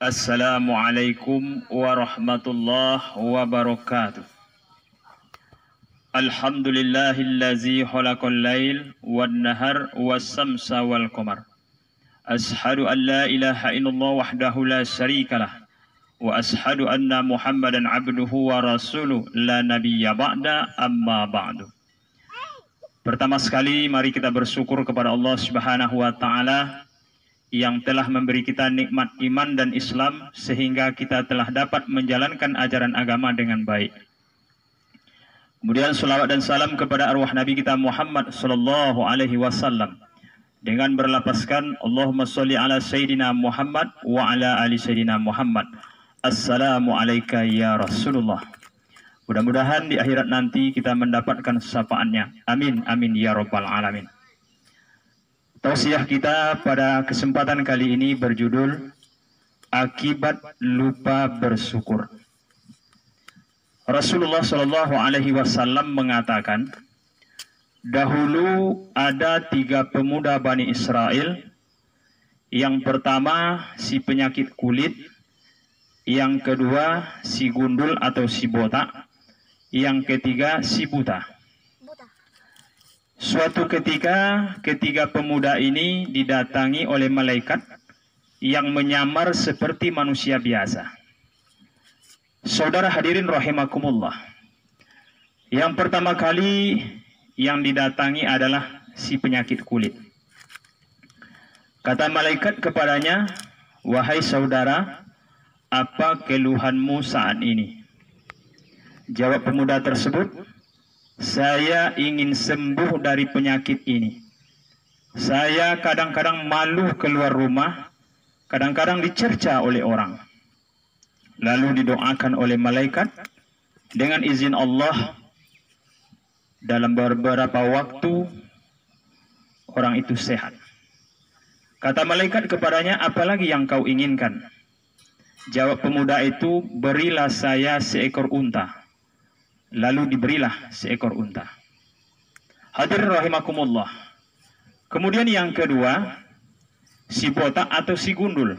Assalamualaikum warahmatullahi wabarakatuh. Alhamdulillahillazi khalaqal lail wan nahar was-samsa wal qamar. Ashhadu an la ilaha illallah wahdahu la syarikalah wa ashhadu anna Muhammadan abduhu wa rasuluh la nabiyya ba'da amma ba'du. Pertama sekali mari kita bersyukur kepada Allah Subhanahu wa taala yang telah memberi kita nikmat iman dan Islam sehingga kita telah dapat menjalankan ajaran agama dengan baik. Kemudian salawat dan salam kepada arwah Nabi kita Muhammad sallallahu alaihi wasallam dengan berlapaskan Allahumma sholli ala Sayyidina Muhammad wa ala ali Sayyidina Muhammad. Assalamu alayka ya Rasulullah. Mudah-mudahan di akhirat nanti kita mendapatkan syafaatnya. Amin amin ya rabbal alamin. Tausiah kita pada kesempatan kali ini berjudul Akibat Lupa Bersyukur. Rasulullah Shallallahu Alaihi Wasallam mengatakan, dahulu ada 3 pemuda Bani Israel. Yang pertama si penyakit kulit, yang kedua si gundul atau si botak, yang ketiga si buta. Suatu ketika, ketiga pemuda ini didatangi oleh malaikat yang menyamar seperti manusia biasa. Saudara hadirin rahimakumullah. Yang pertama kali yang didatangi adalah si penyakit kulit. Kata malaikat kepadanya, wahai saudara, apa keluhanmu saat ini? Jawab pemuda tersebut, saya ingin sembuh dari penyakit ini. Saya kadang-kadang malu keluar rumah, kadang-kadang dicerca oleh orang. Lalu didoakan oleh malaikat, dengan izin Allah, dalam beberapa waktu orang itu sehat. Kata malaikat kepadanya, apalagi yang kau inginkan? Jawab pemuda itu, berilah saya seekor unta. Lalu diberilah seekor unta. Hadirin rahimakumullah. Kemudian yang kedua, si botak atau si gundul.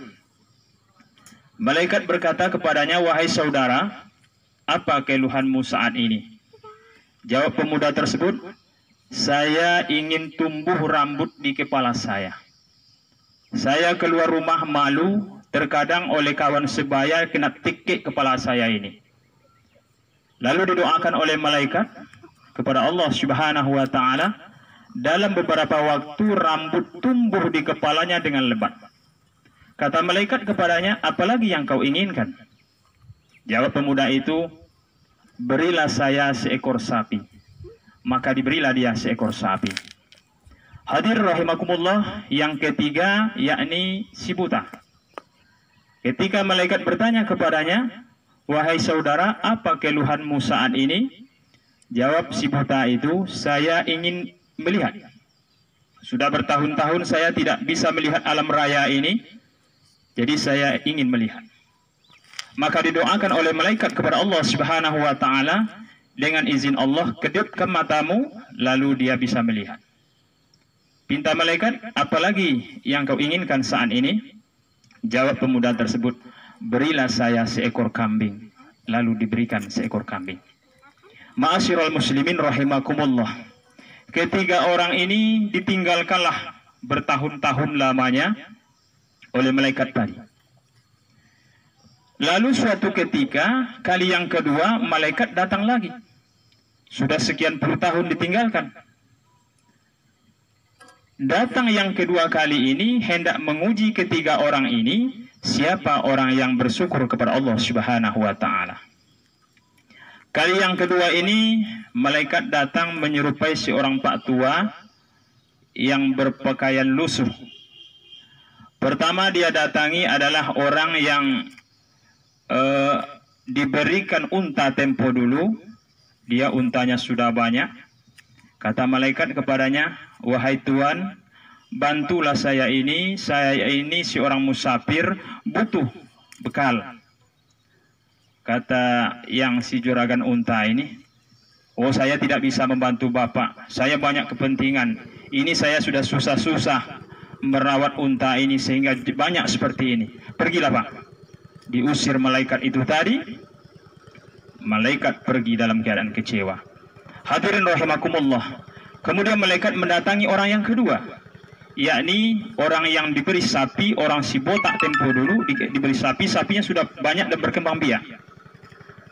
Malaikat berkata kepadanya, wahai saudara, apa keluhanmu saat ini? Jawab pemuda tersebut, saya ingin tumbuh rambut di kepala saya. Saya keluar rumah malu, terkadang oleh kawan sebaya kena tikik kepala saya ini. Lalu didoakan oleh malaikat kepada Allah Subhanahu wa taala, dalam beberapa waktu rambut tumbuh di kepalanya dengan lebat. Kata malaikat kepadanya, apalagi yang kau inginkan? Jawab pemuda itu, berilah saya seekor sapi. Maka diberilah dia seekor sapi. Hadir rahimakumullah, yang ketiga yakni si buta. Ketika malaikat bertanya kepadanya, wahai saudara, apa keluhanmu saat ini? Jawab si buta itu, saya ingin melihat. Sudah bertahun-tahun saya tidak bisa melihat alam raya ini, jadi saya ingin melihat. Maka didoakan oleh malaikat kepada Allah Subhanahu wa taala, dengan izin Allah, kedipkan matamu, lalu dia bisa melihat. Pinta malaikat, apalagi yang kau inginkan saat ini? Jawab pemuda tersebut, berilah saya seekor kambing. Lalu diberikan seekor kambing. Ma'asyiral muslimin rahimakumullah. Ketiga orang ini ditinggalkanlah bertahun-tahun lamanya oleh malaikat tadi. Lalu suatu ketika, kali yang kedua, malaikat datang lagi. Sudah sekian puluh tahun ditinggalkan. Datang yang kedua kali ini hendak menguji ketiga orang ini, siapa orang yang bersyukur kepada Allah Subhanahu wa taala. Kali yang kedua ini malaikat datang menyerupai seorang pak tua yang berpakaian lusuh. Pertama dia datangi adalah orang yang diberikan unta tempo dulu. Dia untanya sudah banyak. Kata malaikat kepadanya, wahai Tuan, bantulah saya ini seorang musafir, butuh bekal. Kata yang si juragan unta ini, oh saya tidak bisa membantu Bapak, saya banyak kepentingan. Ini saya sudah susah-susah merawat unta ini sehingga banyak seperti ini. Pergilah Pak. diusir malaikat itu tadi, malaikat pergi dalam keadaan kecewa. Hadirin rahimakumullah. Kemudian malaikat mendatangi orang yang kedua, yakni orang yang diberi sapi, orang si botak tempo dulu diberi sapi, sapinya sudah banyak dan berkembang biak.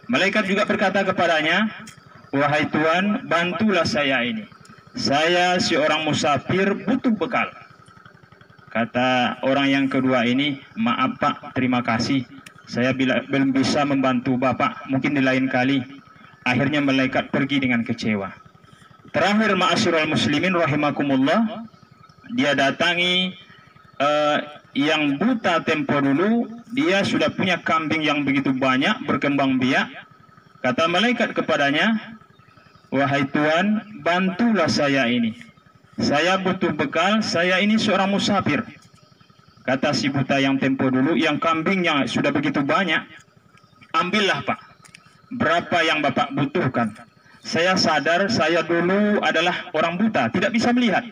Malaikat juga berkata kepadanya, wahai Tuan, bantulah saya ini. Saya seorang musafir butuh bekal. Kata orang yang kedua ini, maaf Pak, terima kasih. Saya belum bisa membantu Bapak, mungkin di lain kali. Akhirnya malaikat pergi dengan kecewa. Terakhir ma'asyiral muslimin rahimakumullah, dia datangi yang buta tempo dulu, dia sudah punya kambing yang begitu banyak, berkembang biak. Kata malaikat kepadanya, wahai Tuan, bantulah saya ini. Saya butuh bekal, saya ini seorang musafir. Kata si buta yang tempo dulu, yang kambingnya sudah begitu banyak, ambillah Pak, berapa yang Bapak butuhkan. Saya sadar saya dulu adalah orang buta, tidak bisa melihat.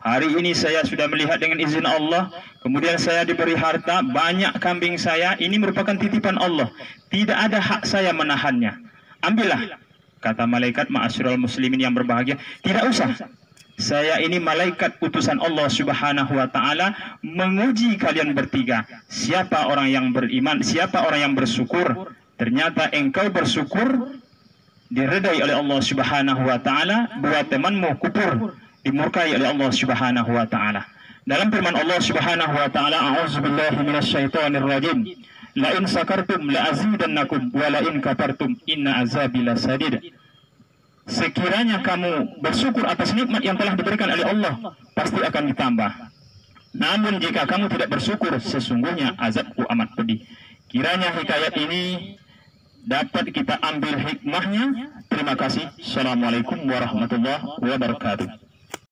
Hari ini saya sudah melihat dengan izin Allah. Kemudian saya diberi harta, banyak kambing saya. Ini merupakan titipan Allah. Tidak ada hak saya menahannya. Ambillah. Kata malaikat, ma'asyiral muslimin yang berbahagia, tidak usah. Saya ini malaikat utusan Allah subhanahu wa ta'ala menguji kalian bertiga. Siapa orang yang beriman, siapa orang yang bersyukur. Ternyata engkau bersyukur, diredai oleh Allah subhanahu wa ta'ala. Buat temanmu kufur, dimurkai oleh Allah subhanahu wa ta'ala. Dalam firman Allah subhanahu wa ta'ala, a'udzubillahi minasyaitonir rajim, la in sakartum la azidannakum wa la in kafartum inna azabi lasadid. Sekiranya kamu bersyukur atas nikmat yang telah diberikan oleh Allah, pasti akan ditambah. Namun jika kamu tidak bersyukur, sesungguhnya azabku amat pedih. Kiranya hikayat ini dapat kita ambil hikmahnya. Terima kasih. Assalamualaikum warahmatullahi wabarakatuh.